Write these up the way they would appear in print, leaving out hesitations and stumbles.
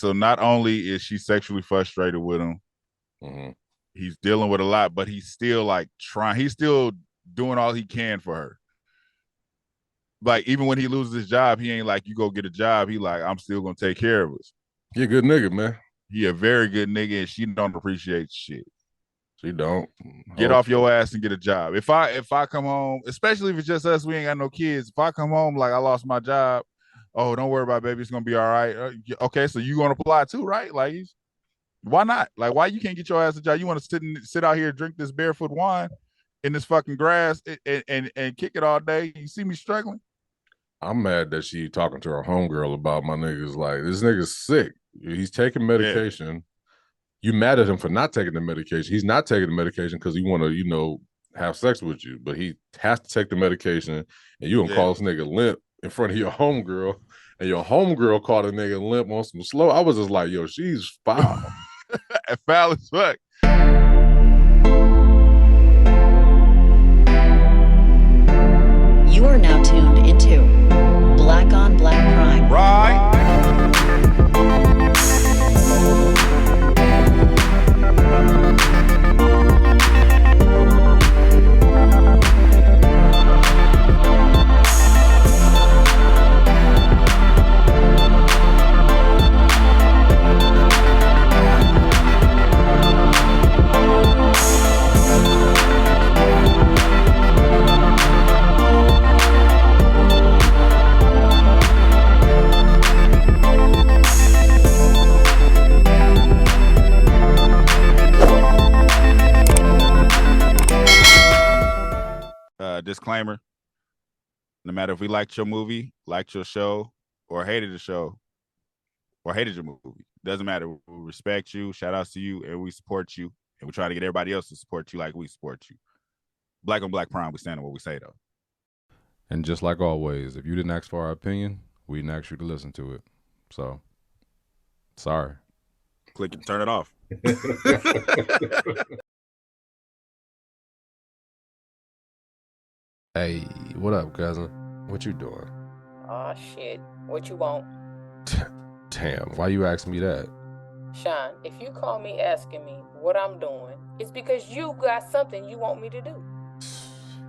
So not only is she sexually frustrated with him, he's dealing with a lot, but he's still like trying. He's still doing all he can for her. Like even when he loses his job, he ain't like, you go get a job. He like, I'm still gonna take care of us. He a good nigga, man. He a very good nigga, and she don't appreciate shit. She don't. Get off your ass and get a job. If I come home, especially if it's just us, we ain't got no kids. If I come home like I lost my job, oh, don't worry about it, baby, it's gonna be all right. Okay, so you gonna apply too, right? Like, why not? Like, why you can't get your ass a job? You want to sit out here and drink this barefoot wine in this fucking grass and kick it all day? You see me struggling? I'm mad that she talking to her homegirl about my niggas. Like, this nigga's sick. He's taking medication. Yeah. You mad at him for not taking the medication. He's not taking the medication because he want to, have sex with you. But he has to take the medication, and you gonna call this nigga limp in front of your homegirl, and your homegirl called a nigga limp on some slow. I was just like, yo, she's foul. Foul as fuck. You are now tuned into Black on Black Prime. Right. Disclaimer: no matter if we liked your movie, liked your show, or hated the show, or hated your movie, doesn't matter. We respect you, shout outs to you, and we support you, and we try to get everybody else to support you like we support you. Black on Black Prime, we stand on what we say, though. And just like always, if you didn't ask for our opinion, we didn't ask you to listen to it. So, sorry. Click and turn it off. Hey, what up, cousin? What you doing? Aw, shit. What you want? Damn, why you asking me that? Sean, if you call me asking me what I'm doing, it's because you got something you want me to do.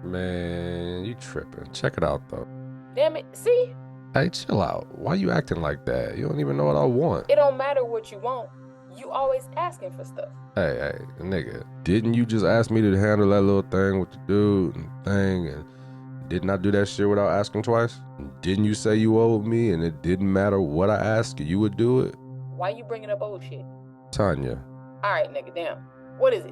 Man, you tripping. Check it out, though. Damn it, see? Hey, chill out. Why you acting like that? You don't even know what I want. It don't matter what you want. You always asking for stuff. Hey, nigga, didn't you just ask me to handle that little thing with the dude and thing, and didn't I do that shit without asking twice? Didn't you say you owed me and it didn't matter what I asked you would do it? Why you bringing up old shit? Tanya. All right, nigga, damn. What is it?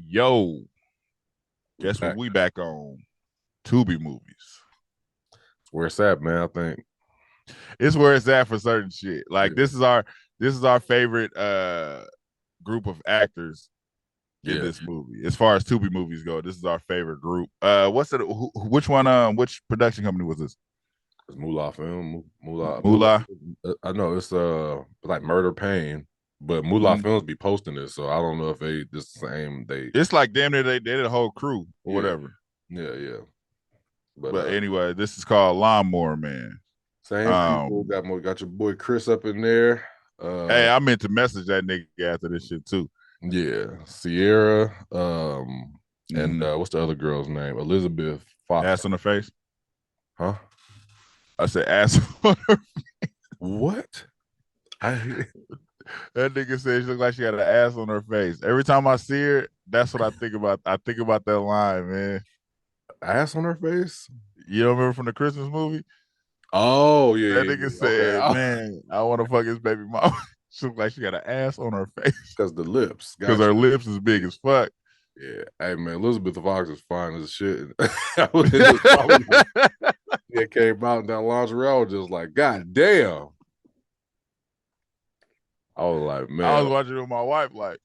Yo, guess what we back on? Tubi movies. Where it's at, man, I think. It's where it's at for certain shit. Like this is our favorite group of actors in this movie. As far as Tubi movies go, this is our favorite group. Which one? Which production company was this? It's Moolah Film. Moolah. I know it's like Murder Pain, but Moolah Films be posting this, so I don't know if they the same. It's like damn near they did a whole crew or whatever. Yeah. But anyway, this is called Lawnmower Man. Same people. Got your boy Chris up in there. Hey, I meant to message that nigga after this shit too. Yeah, Sierra. And what's the other girl's name? Elizabeth Fox. Ass on her face. Huh? I said ass on her face. What? That nigga said she looked like she had an ass on her face. Every time I see her, that's what I think about. I think about that line, man. Ass on her face? You don't remember from the Christmas movie? Oh, yeah. That nigga said, man, I want to fuck his baby mama. She looked like she got an ass on her face. Because the lips. Because her lips is big as fuck. Yeah. Hey, man, Elizabeth Fox is fine as shit. It came out in that lingerie. I was just like, God damn. I was like, man. I was watching it with my wife, like.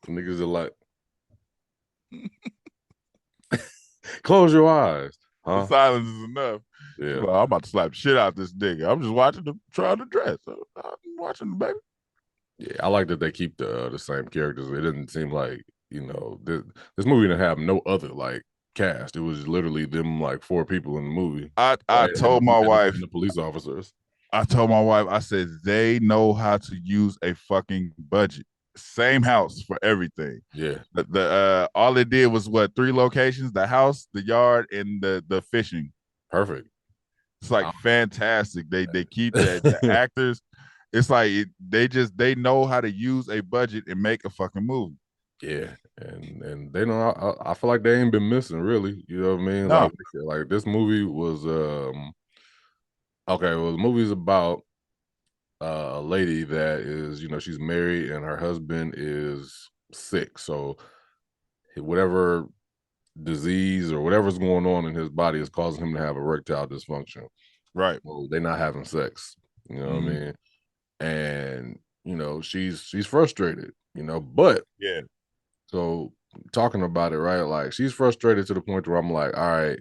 Niggas are like. Close your eyes. Huh? The silence is enough. Yeah. Well, I'm about to slap shit out this nigga. I'm just watching him try to dress. I'm watching the baby. Yeah, I like that they keep the same characters. It didn't seem like, you know, this movie didn't have no other like cast. It was literally them like 4 people in the movie. I told my wife, And the police officers. I said they know how to use a fucking budget. Same house for everything. Yeah. The all it did was what 3 locations: the house, the yard, and the fishing. Perfect. It's like fantastic. They keep the actors. It's like they know how to use a budget and make a fucking movie. Yeah, and they know. I feel like they ain't been missing really. You know what I mean? No. Like this movie was okay. Well, the movie's about a lady that is, you know, she's married and her husband is sick. So whatever disease or whatever's going on in his body is causing him to have erectile dysfunction. Right. Well, they're not having sex. You know what I Mhm. mean? And you know, she's frustrated, you know, but Yeah. so talking about it, right? Like she's frustrated to the point where I'm like, all right,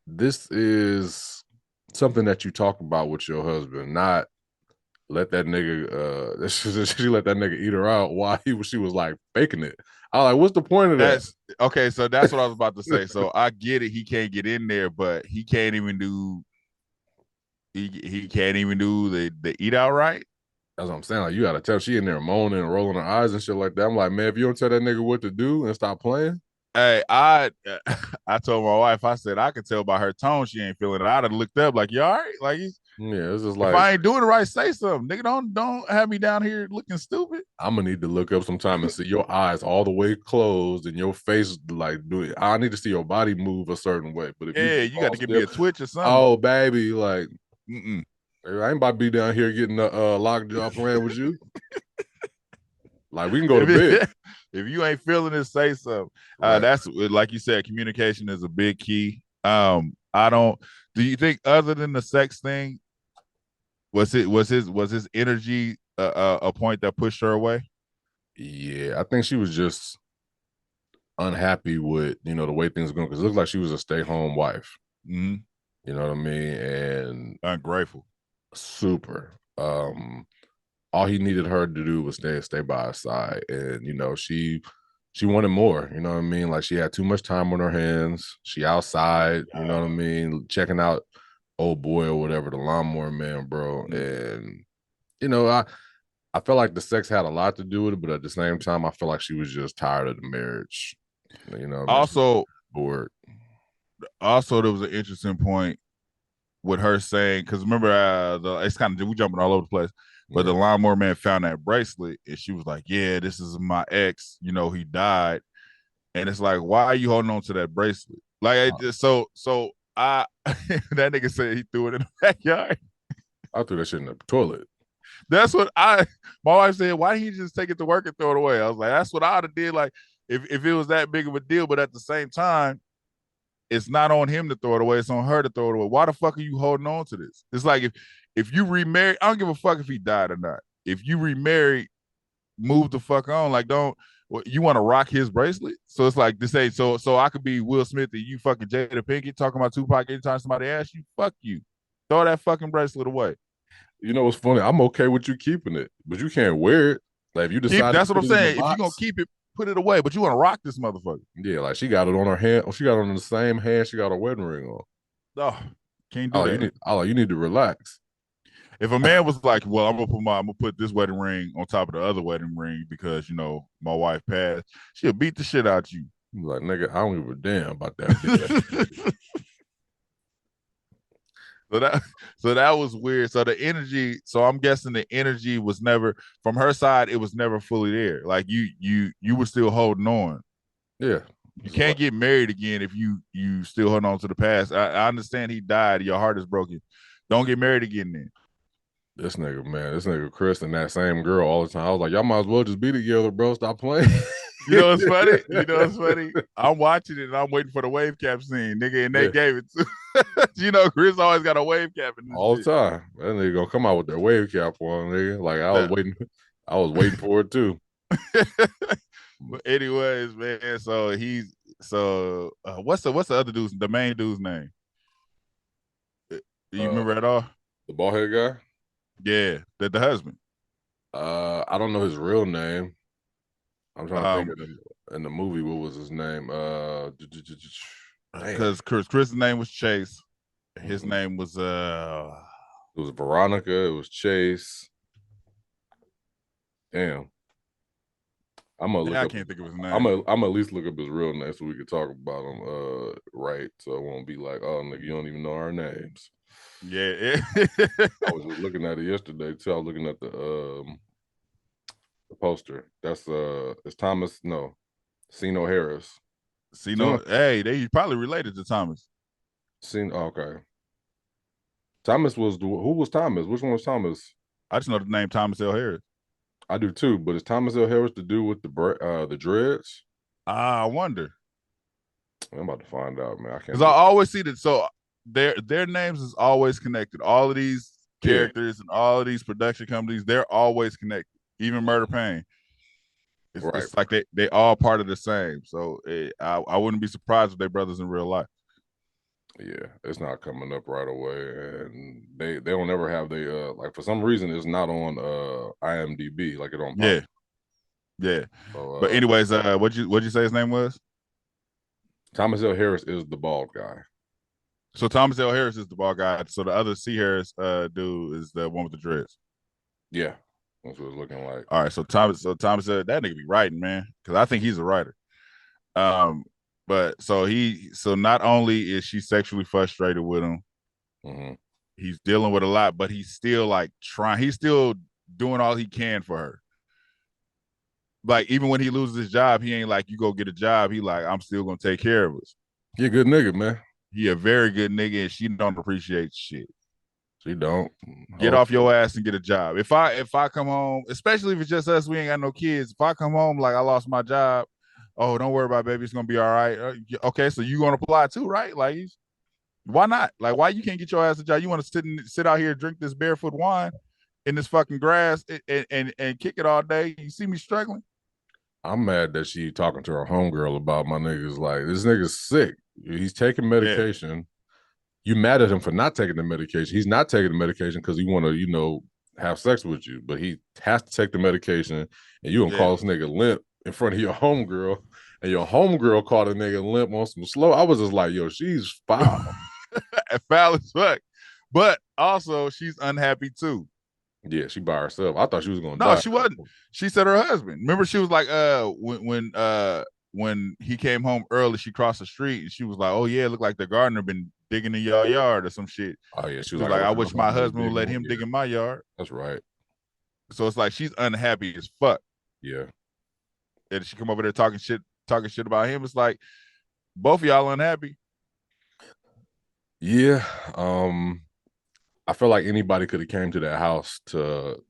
this is something that you talk about with your husband, not let that nigga she let that nigga eat her out while she was like faking it. I was like, what's the point of that? That's okay. So that's what I was about to say. So I get it. He can't get in there, but he can't even do. He can't even do the eat out right. That's what I'm saying. Like, you gotta tell she in there moaning and rolling her eyes and shit like that. I'm like, man, if you don't tell that nigga what to do and stop playing. Hey, I told my wife, I said I could tell by her tone she ain't feeling it. I'd have looked up like, you all right? Like, yeah, it's just if like, I ain't doing it right, say something, nigga. Don't have me down here looking stupid. I'm gonna need to look up sometime and see your eyes all the way closed and your face like do it. I need to see your body move a certain way. But if You got to give me a twitch or something. oh baby, like, Mm-mm. I ain't about to be down here getting a lockjaw playing with you. Like, we can go to bed. If you ain't feeling it, say something. Right. That's like you said, communication is a big key. I don't. Do you think other than the sex thing, was his energy a point that pushed her away? Yeah, I think she was just unhappy with, you know, the way things are going, because it looked like she was a stay-home wife. Mm-hmm. You know what I mean? And Ungrateful. super. All he needed her to do was stay by his side. And, you know, she wanted more, you know what I mean? Like, she had too much time on her hands. She outside, you know what I mean, checking out old boy or whatever, the lawnmower man, bro. And, you know, I felt like the sex had a lot to do with it, but at the same time, I feel like she was just tired of the marriage. You know, Also bored. Also, there was an interesting point with her saying, because remember, it's kind of, we jumping all over the place, but the lawnmower man found that bracelet and she was like, yeah, this is my ex, you know, he died. And it's like, why are you holding on to that bracelet? Like, so I that nigga said he threw it in the backyard. I threw that shit in the toilet. That's what my wife said, why didn't he just take it to work and throw it away? I was like, that's what I'd have did. Like, if it was that big of a deal, but at the same time, it's not on him to throw it away. It's on her to throw it away. Why the fuck are you holding on to this? It's like if you remarry, I don't give a fuck if he died or not. If you remarry, move the fuck on. Like, you want to rock his bracelet? So it's like this ain't so I could be Will Smith and you fucking Jada Pinkett talking about Tupac anytime somebody asks you, fuck you. Throw that fucking bracelet away. You know what's funny? I'm okay with you keeping it, but you can't wear it. Like, if you decide, that's what I'm saying. If you're gonna keep it, put it away. But you want to rock this motherfucker. Yeah, like she got it on her hand. She got it on the same hand she got her wedding ring on. Oh, can't do that. You need to relax. If a man was like, well, I'm gonna put this wedding ring on top of the other wedding ring because, you know, my wife passed, she'll beat the shit out you. Like, nigga, I don't give a damn about that. So that was weird. So the energy, so I'm guessing the energy was never from her side, it was never fully there. Like you were still holding on. Yeah. You can't get married again if you still hold on to the past. I understand he died, your heart is broken. Don't get married again then. This nigga Chris and that same girl all the time. I was like, y'all might as well just be together, bro. Stop playing. You know what's funny? I'm watching it and I'm waiting for the wave cap scene, nigga, and they gave it to. You know, Chris always got a wave cap in this all shit. the time. That nigga gonna come out with their wave cap on, nigga. Like, I was waiting for it too. But anyways, man. So what's the other dude's, the main dude's name? Do you remember at all? The bald head guy. Yeah, the husband. I don't know his real name. I'm trying to think of in the movie. What was his name? Because Chris's name was Chase. His name was It was Veronica. It was Chase. Damn. I'm gonna look I up. can't think of his name. I'm gonna at least look up his real name so we can talk about him. Right. So it won't be like, oh, nigga, you don't even know our names. Yeah. I was just looking at it yesterday too. I was looking at the poster. That's it's Thomas. No, Sino Harris. Sino. Hey, they probably related to Thomas. Okay. Thomas was who was Thomas? Which one was Thomas? I just know the name Thomas L. Harris. I do too, but is Thomas L. Harris to do with the dreads? I wonder. I'm about to find out, man. I can't. Because I always see that. So their names is always connected. All of these characters and all of these production companies, they're always connected. Even Murder Pain. It's like they all part of the same. So I wouldn't be surprised if they're brothers in real life. Yeah, it's not coming up right away, and they don't ever have like for some reason it's not on IMDb like it on. Yeah. So, but anyways, what'd you say his name was? Thomas L. Harris is the bald guy. So Thomas L. Harris is the bald guy. So the other C. Harris dude is the one with the dreads. Yeah, that's what it's looking like. All right, so Thomas said that nigga be writing, man, because I think he's a writer. But so not only is she sexually frustrated with him, he's dealing with a lot, but he's still like he's still doing all he can for her. Like even when he loses his job, he ain't like, you go get a job. He like, I'm still gonna take care of us. He a good nigga, man. He a very good nigga, and she don't appreciate shit. She don't. Get off your ass and get a job. If I come home, especially if it's just us, we ain't got no kids. If I come home like I lost my job, oh, don't worry about it, baby, it's gonna be all right. Okay, so you gonna apply too, right? Like, why not? Like, why you can't get your ass a job? You want to sit out here and drink this barefoot wine in this fucking grass and kick it all day? You see me struggling? I'm mad that she talking to her homegirl about my niggas. Like, this nigga's sick. He's taking medication. Yeah. You mad at him for not taking the medication. He's not taking the medication because he want to, have sex with you, but he has to take the medication, and you gonna call this nigga limp in front of your homegirl, and your homegirl called a nigga limp on some slow. I was just like, yo, she's foul. Foul as fuck. But also, she's unhappy too. Yeah, she by herself. I thought she was gonna die. No, she wasn't. She said her husband. Remember, she was like, when he came home early, she crossed the street and she was like, oh yeah, it looked like the gardener been digging in your yard or some shit. Oh yeah, she was like, I wish my husband would let him dig in my yard. That's right. So it's like she's unhappy as fuck. Yeah. And she come over there talking shit about him. It's like both of y'all unhappy. Yeah. I feel like anybody could have came to that house to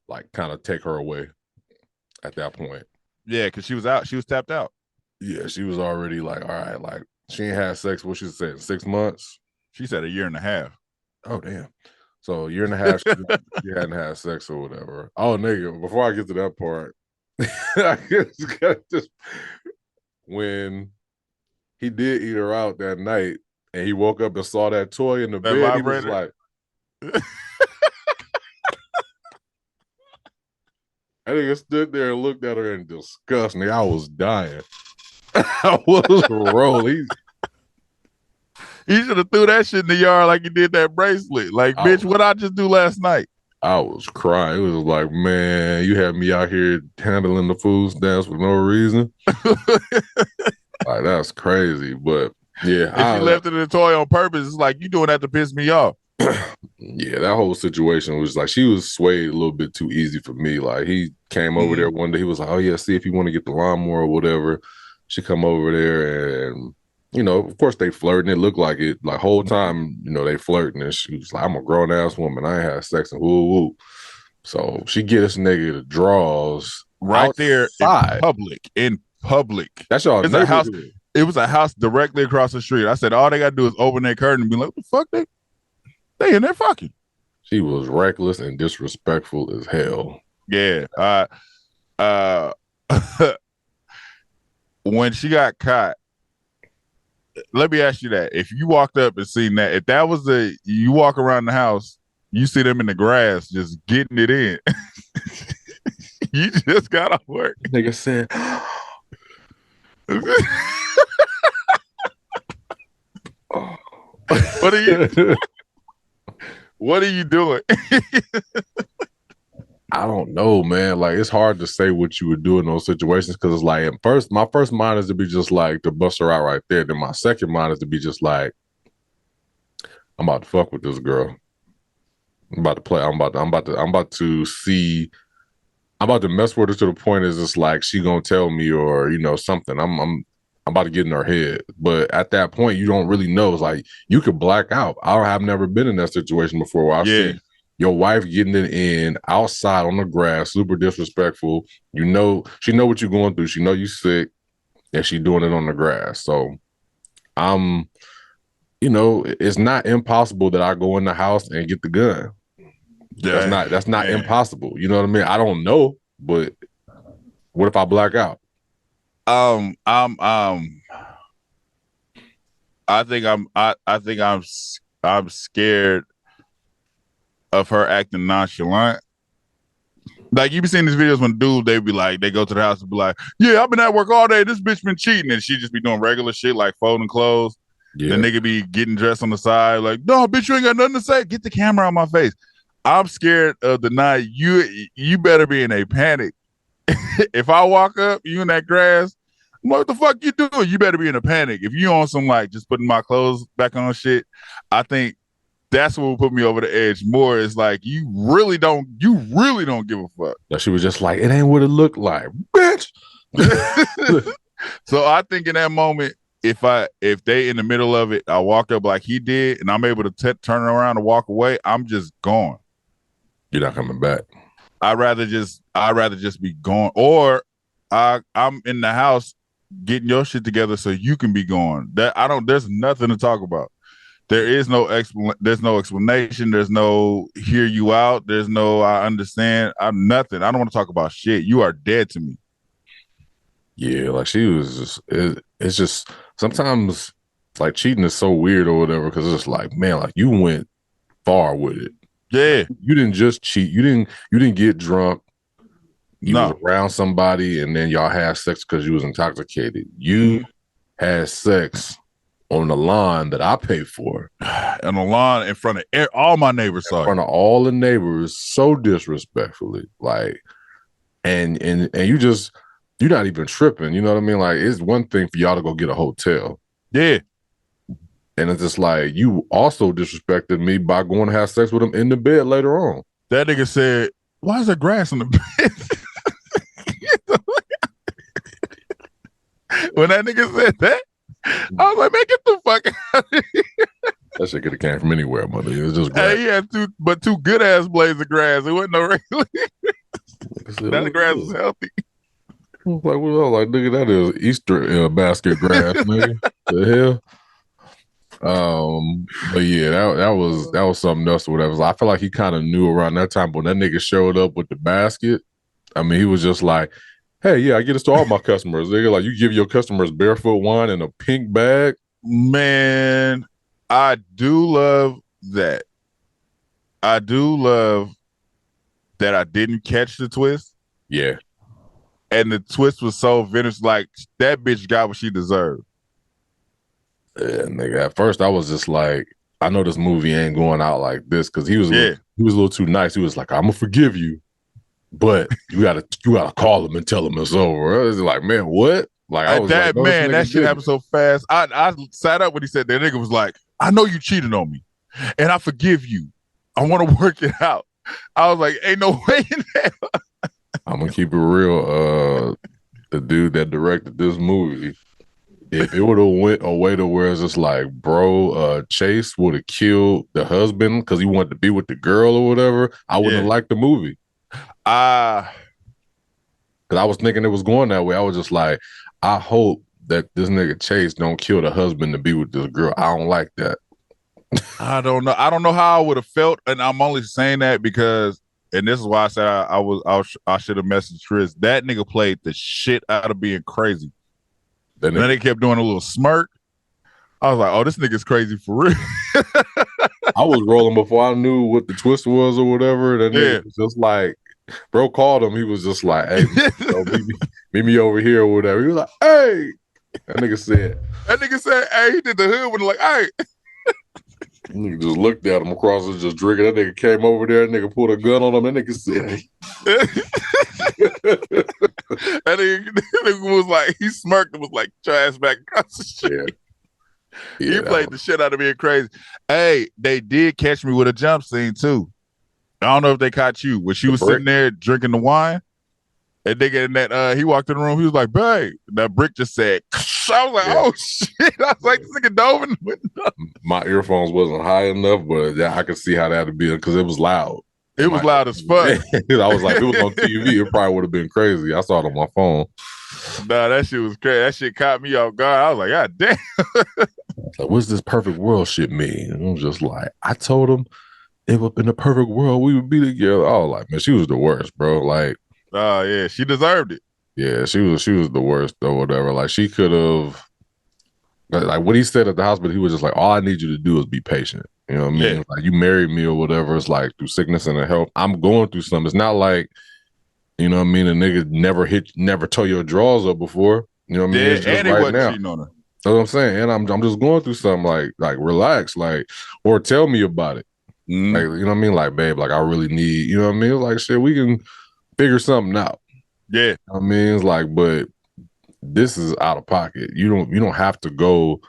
like kind of take her away at that point. Yeah, because she was out. She was tapped out. Yeah, she was already like, all right, like she ain't had sex. What she said, 6 months? She said 1.5 years. Oh, damn. So 1.5 years, she hadn't had sex or whatever. Oh, nigga, before I get to that part, I just when he did eat her out that night and he woke up and saw that toy in the bed, vibrator. He was like, I nigga stood there and looked at her in disgust. Nigga, I was dying. I was rolling. He should have threw that shit in the yard like he did that bracelet. Like, bitch, what I just do last night? I was crying. It was like, man, you had me out here handling the food stamps for no reason. Like, that's crazy. But yeah, if you left it in the toy on purpose, it's like you doing that to piss me off. Yeah, that whole situation was like she was swayed a little bit too easy for me. Like he came over there one day, he was like, oh yeah, see if you want to get the lawnmower or whatever. She come over there and of course they flirting. It looked like it like whole time, they flirting, and she was like, I'm a grown ass woman. I ain't had sex and woo. So she get this nigga the draws right there in public. That's y'all house. It was a house directly across the street. I said all they gotta do is open their curtain and be like, what the fuck they in there fucking. She was reckless and disrespectful as hell. Yeah. When she got caught, let me ask you that. If you walked up and seen that, if that was you walk around the house, you see them in the grass just getting it in. You just got off work. Nigga said, What are you doing? I don't know, man. Like, it's hard to say what you would do in those situations because it's like, my first mind is to be just like to bust her out right there. Then my second mind is to be just like, I'm about to fuck with this girl. I'm about to play. I'm about to see. I'm about to mess with her to the point is it's like she gonna tell me or something. I'm about to get in her head. But at that point, you don't really know. It's like you could black out. I've never been in that situation before where I've seen your wife getting it in outside on the grass, super disrespectful. She know what you're going through. She know you sick, and she doing it on the grass. So it's not impossible that I go in the house and get the gun. Yeah, that's not impossible. You know what I mean? I don't know, but what if I black out? I think I'm scared of her acting nonchalant. Like you be seeing these videos when dudes they be like, they go to the house and be like, yeah, I've been at work all day. This bitch been cheating, and she just be doing regular shit like folding clothes. Yeah. The nigga be getting dressed on the side, like, no, bitch, you ain't got nothing to say. Get the camera on my face. I'm scared of the night. You better be in a panic. If I walk up, you in that grass, what the fuck you doing? You better be in a panic. If you on some like just putting my clothes back on shit, I think that's what will put me over the edge more. Is like you really don't give a fuck. Yeah, she was just like, it ain't what it looked like, bitch. So I think in that moment, if they in the middle of it, I walk up like he did, and I'm able to turn around and walk away, I'm just gone. You're not coming back. I'd rather just be gone, or I'm in the house getting your shit together so you can be gone. There's nothing to talk about. There is no there's no explanation. There's no hear you out. There's no I understand. I'm nothing. I don't want to talk about shit. You are dead to me. Yeah, like she was just. It's just sometimes like cheating is so weird or whatever because it's just like, man, like you went far with it. Yeah, you didn't just cheat. You didn't get drunk. You was around somebody and then y'all had sex because you was intoxicated. You had sex on the lawn that I paid for. On the lawn in front of all my neighbors. In front of all the neighbors, so disrespectfully. Like, and you're not even tripping. You know what I mean? Like, it's one thing for y'all to go get a hotel. Yeah. And it's just like, you also disrespected me by going to have sex with him in the bed later on. That nigga said, why is there grass on the bed? When that nigga said that, I was like, man, get the fuck out of here. That shit could have came from anywhere, mother. It was just grass. Hey, he had two good ass blades of grass. It wasn't no regular. That grass was healthy. Like, well, like, nigga, that is Easter basket grass, nigga. The hell? But yeah, that was something else or whatever. I feel like he kind of knew around that time, but when that nigga showed up with the basket, I mean, he was just like, hey, yeah, I get this to all my customers. They're like, you give your customers barefoot wine in a pink bag. Man, I do love that. I do love that I didn't catch the twist. Yeah. And the twist was so vintage, like that bitch got what she deserved. Yeah, nigga. At first, I was just like, I know this movie ain't going out like this because he was a little too nice. He was like, I'm gonna forgive you, but you gotta call him and tell him it's over. I was like, man, what? Like, I was that like, man, that shit happened so fast. I sat up when he said that. Nigga was like, I know you cheated on me, and I forgive you. I want to work it out. I was like, ain't no way in hell. I'm gonna keep it real. The dude that directed this movie, if it would have went a way to where it's just like, bro, Chase would have killed the husband because he wanted to be with the girl or whatever, I wouldn't have liked the movie. Because I was thinking it was going that way. I was just like, I hope that this nigga Chase don't kill the husband to be with this girl. I don't like that. I don't know. I don't know how I would have felt, and I'm only saying that because, and this is why I said I should have messaged Chris. That nigga played the shit out of being crazy. And then they kept doing a little smirk. I was like, oh, this nigga's crazy for real. I was rolling before I knew what the twist was or whatever. That nigga was just like, Bro called him. He was just like, "Hey, meet me over here or whatever." He was like, "Hey." That nigga said, "Hey," he did the hood with like, "Hey." Nigga just looked at him across and just drinking. That nigga came over there. That nigga pulled a gun on him. That nigga said, that nigga was like, he smirked and was like, "Your ass back across the street." He played the shit out of being crazy. Hey, they did catch me with a jump scene too. I don't know if they caught you. When she was sitting there drinking the wine, and nigga in that, he walked in the room, he was like, "Babe," that brick just said, I was like, "Oh shit." I was like, this nigga dove in the window. My earphones wasn't high enough, but I could see how that'd be because it was loud. It was loud as fuck. I was like, if it was on TV, it probably would have been crazy. I saw it on my phone. Nah, that shit was crazy. That shit caught me off guard. I was like, God damn. Like, what's this perfect world shit mean? And I was just like, I told him if in the perfect world we would be together. I was like, man, she was the worst, bro. Like, oh yeah, she deserved it. Yeah, she was the worst or whatever. Like, she could have, like what he said at the hospital, he was just like, all I need you to do is be patient. You know what I mean? Yeah. Like, you married me or whatever. It's like through sickness and health. I'm going through something. It's not like, you know what I mean, a nigga never tore your drawers up before. You know what I mean? Yeah, It's just and he right wasn't now. cheating on her. That's what I'm saying. And I'm just going through something, like relax, like, or tell me about it. Mm-hmm. Like, you know what I mean? Like, babe, like I really need, you know what I mean? Like, shit, we can figure something out. Yeah. You know what I mean, it's like, but this is out of pocket. You don't have to go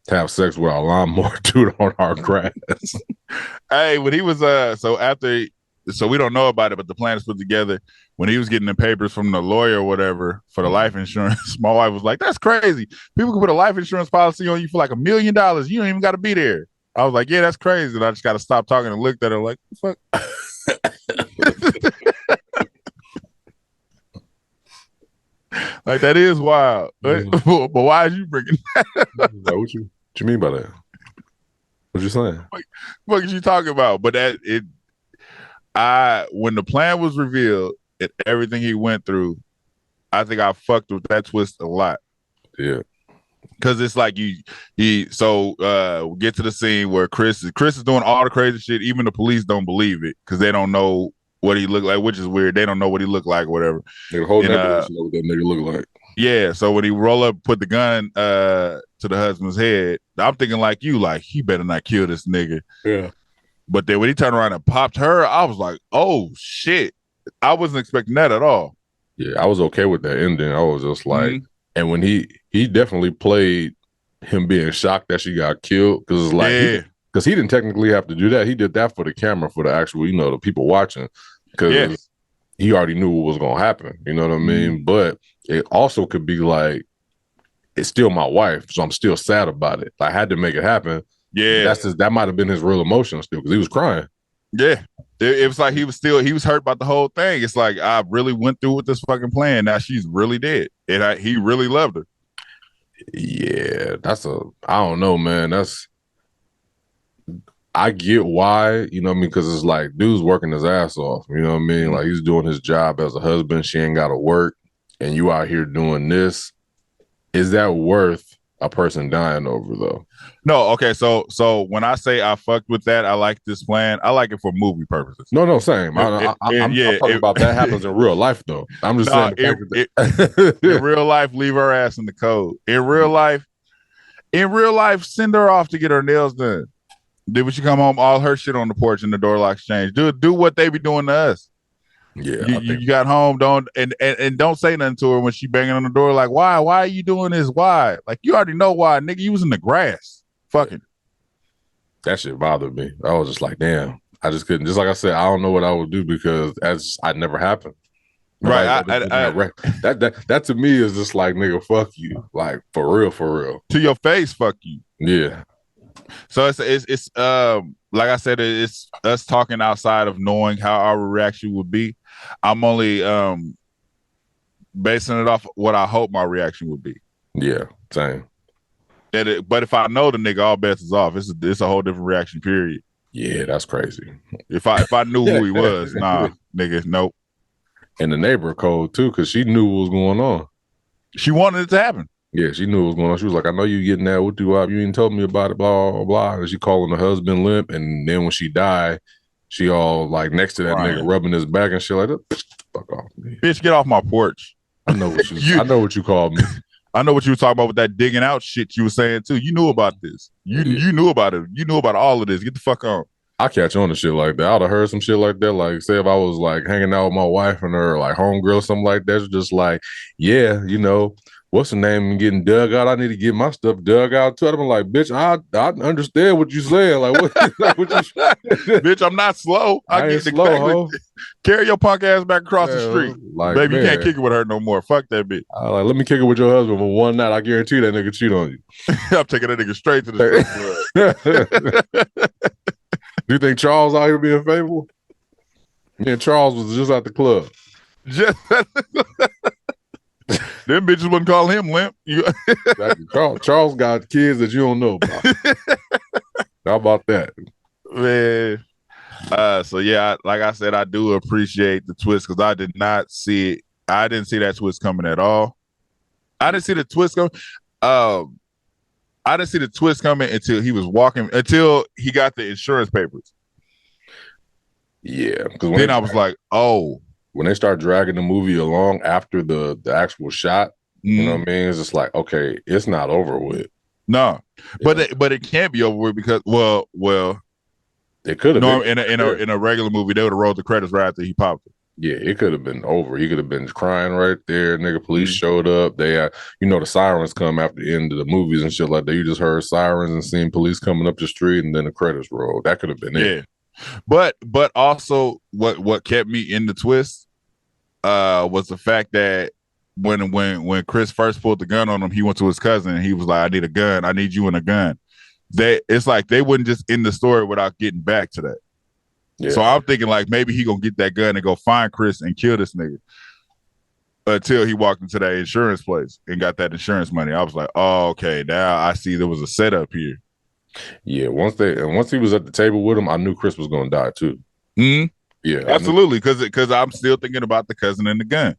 to have sex with our lawnmower dude on our grass. Hey, when he was so we don't know about it, but the plan is put together. When he was getting the papers from the lawyer or whatever for the life insurance, my wife was like, "That's crazy. People can put a life insurance policy on you for like $1 million. You don't even got to be there." I was like, "Yeah, that's crazy." And I just got to stop talking and looked at her like, "Fuck." Like, that is wild. But why is you bringing that up? Like, what you mean by that? What you saying? What are you talking about? But when the plan was revealed and everything he went through, I think I fucked with that twist a lot. Yeah. Cause it's like we get to the scene where Chris is doing all the crazy shit. Even the police don't believe it because they don't know what he looked like, which is weird. They don't know what he looked like or whatever. The whole neighborhood know what that nigga look like. Yeah, so when he roll up, put the gun to the husband's head, I'm thinking like you, like, he better not kill this nigga. Yeah. But then when he turned around and popped her, I was like, oh shit. I wasn't expecting that at all. Yeah, I was okay with that ending. I was just like, and when he definitely played him being shocked that she got killed, because it's like, because he didn't technically have to do that. He did that for the camera, for the actual, the people watching, because he already knew what was gonna happen. You know what I mean? But it also could be like, it's still my wife, so I'm still sad about it. I had to make it happen. Yeah, that might have been his real emotion still, because he was crying. Yeah, it was like he was hurt about the whole thing. It's like, I really went through with this fucking plan. Now she's really dead, and he really loved her. Yeah, I don't know, man. I get why, you know what I mean? Because it's like, dude's working his ass off, you know what I mean? Like, he's doing his job as a husband. She ain't got to work, and you out here doing this. Is that worth a person dying over, though? No, okay. So when I say I fucked with that, I like this plan. I like it for movie purposes. No, same. I'm talking about that happens in real life, though. I'm just saying. In real life, leave her ass in the cold. In real life, send her off to get her nails done. Then when she come home, all her shit on the porch and the door locks changed. Do what they be doing to us. Yeah, you got home, don't say nothing to her when she banging on the door like, why are you doing this? Why? Like, you already know why, nigga. You was in the grass. Fucking. That shit bothered me. I was just like, damn. I just couldn't. Just like I said, I don't know what I would do because it never happened. Right. That to me is just like, nigga, fuck you. Like, for real. To your face, fuck you. Yeah. So it's like I said, it's us talking outside of knowing how our reaction would be. I'm only basing it off what I hope my reaction would be. Yeah, same. But if I know the nigga, all bets is off. It's a whole different reaction, period. Yeah, that's crazy. If I knew who he was, nah, nigga, nope. And the neighbor code too, because she knew what was going on. She wanted it to happen. Yeah, she knew what was going on. She was like, I know you getting that. You ain't told me about it, blah, blah, blah. And she calling the husband limp. And then when she died, She all like next to that Brian. nigga, rubbing his back and shit like that. Fuck off me. Bitch, get off my porch. I know what I know what you called me. I know what you were talking about with that digging out shit you were saying too. You knew about this. You knew about it. You knew about all of this. Get the fuck on. I catch on to shit like that. I'd have heard some shit like that. Like, say if I was like hanging out with my wife and her like homegirl or something like that, it's just like, yeah, you know, what's the name getting dug out? I need to get my stuff dug out too. I'd be like, bitch, I understand what you saying. Like, what you bitch, I'm not slow. I ain't slow, carry your punk ass back across the street. Like, baby, you can't kick it with her no more. Fuck that bitch. Like, let me kick it with your husband for one night. I guarantee that nigga cheat on you. I'm taking that nigga straight to the strip club. Do you think Charles out here being faithful? Me and Charles was just at the club. Them bitches wouldn't call him limp. Exactly. Charles got kids that you don't know about. How about that? Man. So yeah, like I said, I do appreciate the twist because I did not see it. I didn't see that twist coming at all. I didn't see the twist coming. I didn't see the twist coming until he got the insurance papers. Yeah. Then I was like, oh. When they start dragging the movie along after the actual shot, you know what I mean? It's just like, okay, it's not over with. No. But it can't be over with because well it could have been in a regular movie, they would have rolled the credits right after he popped it. Yeah, it could have been over. He could have been crying right there. Nigga, police showed up. They the sirens come after the end of the movies and shit like that. You just heard sirens and seen police coming up the street and then the credits rolled. That could have been it. But also what kept me in the twist was the fact that when Chris first pulled the gun on him, he went to his cousin and he was like, I need a gun. I need you and a gun. It's like they wouldn't just end the story without getting back to that. Yeah. So I'm thinking like maybe he gonna get that gun and go find Chris and kill this nigga until he walked into that insurance place and got that insurance money. I was like, oh, okay, now I see there was a setup here. Yeah, once he was at the table with him, I knew Chris was gonna die too. Mm-hmm. Yeah, absolutely, because I'm still thinking about the cousin and the gun.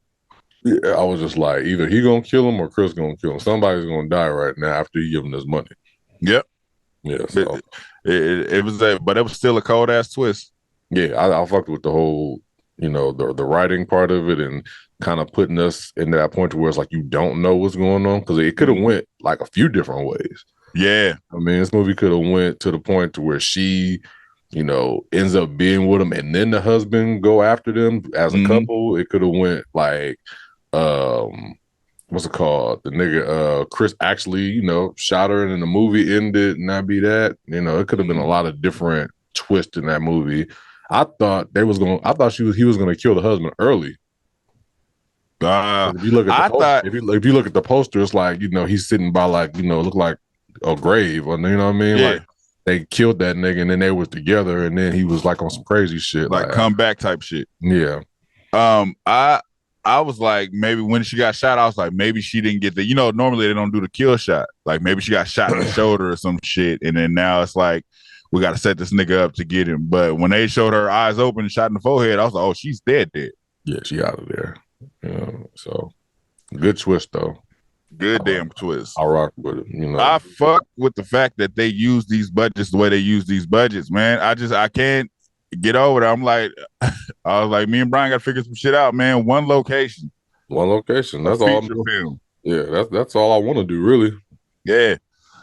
Yeah, I was just like, either he gonna kill him or Chris gonna kill him. Somebody's gonna die right now after you give him this money. Yep. Yeah. So it was but it was still a cold ass twist. Yeah, I fucked with the whole, the writing part of it and kind of putting us into that point where it's like you don't know what's going on because it could have went like a few different ways. Yeah, I mean, this movie could have went to the point to where she, ends up being with him and then the husband go after them as a couple. It could have went like, what's it called? The nigga, Chris actually, shot her and then the movie ended and not be that. It could have been a lot of different twists in that movie. I thought he was gonna kill the husband early. If you look at if you look at the poster, it's like he's sitting by like look like a grave, or you know what I mean? Yeah. Like they killed that nigga and then they was together and then he was like on some crazy shit, like comeback type shit. Yeah. I was like, maybe when she got shot, I was like, maybe she didn't get the normally they don't do the kill shot. Like maybe she got shot in the shoulder or some shit, and then now it's like, we got to set this nigga up to get him. But when they showed her eyes open and shot in the forehead, I was like, oh, she's dead. Yeah, she out of there. So good twist, though. Good damn twist. I rock with it. I fuck with the fact that they use these budgets the way they use these budgets, man. I can't get over it. I'm like, I was like, me and Brian got to figure some shit out, man. One location. That's all I'm doing. Film. Yeah, that's all I want to do, really. Yeah.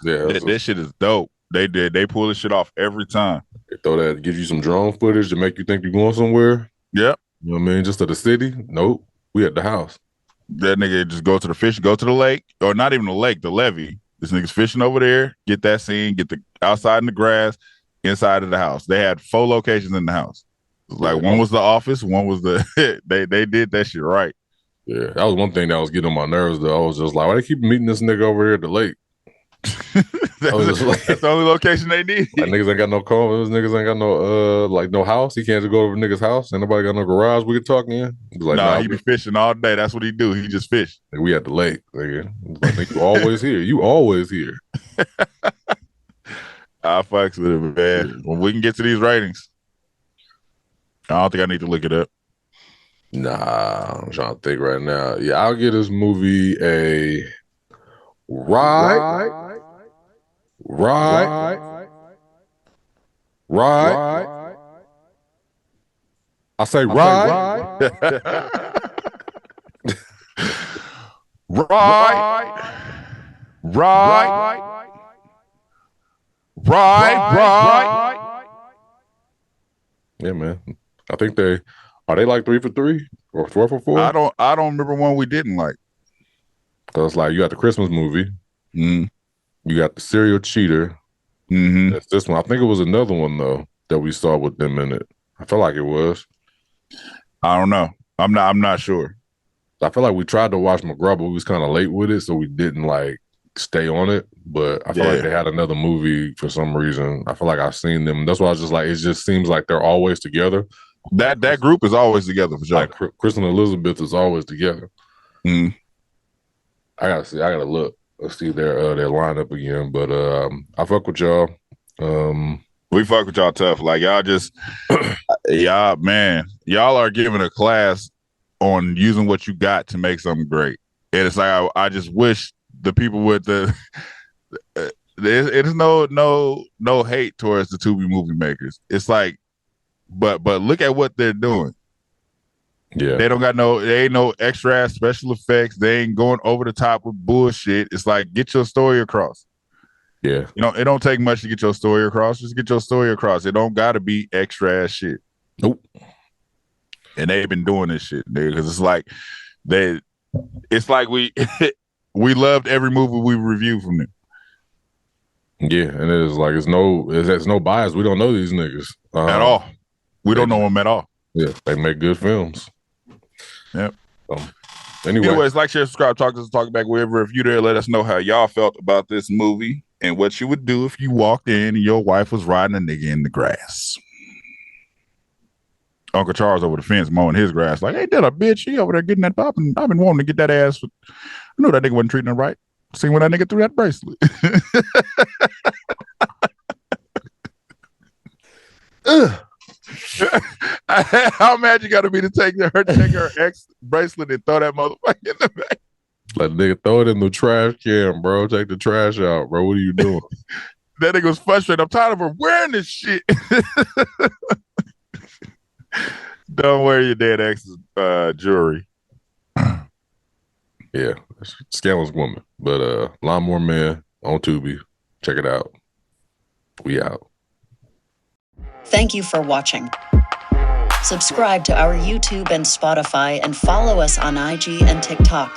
Yeah. This shit is dope. They pull this shit off every time. They throw that, give you some drone footage to make you think you're going somewhere. Yep. You know what I mean? Just to the city? Nope. We at the house. That nigga just go to the fish, go to the lake, or not even the lake, the levee. This nigga's fishing over there. Get that scene. Get the outside in the grass, inside of the house. They had 4 locations in the house. Like one was the office, one was the. they did that shit right. Yeah, that was one thing that was getting on my nerves. Though I was just like, why they keep meeting this nigga over here at the lake? That's the only location they need. Like, niggas ain't got no car. Those niggas ain't got no no house. He can't just go over nigga's house. Ain't nobody got no garage we could talk in. Like, nah, he be fishing all day. That's what he do. He just fish. We at the lake, nigga. Like, you always here. You always here. I fucks with it, man. When we can get to these ratings, I don't think I need to look it up. Nah, I'm trying to think right now. Yeah, I'll give this movie a right. I say ride. Right. Yeah, man. I think are they like 3 for 3 or 4 for 4? I don't remember one we didn't like. Cause like you got the Christmas movie, Mm. you got the serial cheater. Mm-hmm. That's this one. I think it was another one though that we saw with them in it. I feel like it was. I don't know. I'm not sure. I feel like we tried to watch McGraw, but we was kind of late with it, so we didn't like stay on it. But I feel like they had another movie for some reason. I feel like I've seen them. That's why I was just like, it just seems like they're always together. That group is always together for sure. Like Chris and Elizabeth is always together. Mm. I gotta look. Let's see their lineup again. But I fuck with y'all. We fuck with y'all tough. Like y'all just y'all are giving a class on using what you got to make something great. And it's like I just wish the people with the it is no hate towards the Tubi movie makers. It's like, but look at what they're doing. Yeah, they ain't no extra ass special effects. They ain't going over the top with bullshit. It's like, get your story across. Yeah, it don't take much to get your story across. Just get your story across. It don't got to be extra ass shit. Nope. And they've been doing this shit, nigga, because it's like we loved every movie we reviewed from them. Yeah, and it is like it's no bias. We don't know these niggas at all. We don't know them at all. Yeah, they make good films. Yep. Anyways, like, share, subscribe, talk back wherever. If you there, let us know how y'all felt about this movie and what you would do if you walked in and your wife was riding a nigga in the grass. Uncle Charles over the fence mowing his grass, like, hey, that a bitch. She over there getting that pop, and I've been wanting to get that ass. I knew that nigga wasn't treating her right. See when that nigga threw that bracelet. How mad you got to be to take her ex bracelet and throw that motherfucker in the back? Like, nigga, throw it in the trash can, bro. Take the trash out, bro. What are you doing? That nigga was frustrated. I'm tired of her wearing this shit. Don't wear your dead ex's jewelry. Yeah, scandalous woman. But Lawnmower Man on Tubi. Check it out. We out. Thank you for watching. Subscribe to our YouTube and Spotify and follow us on IG and TikTok.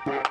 Yeah.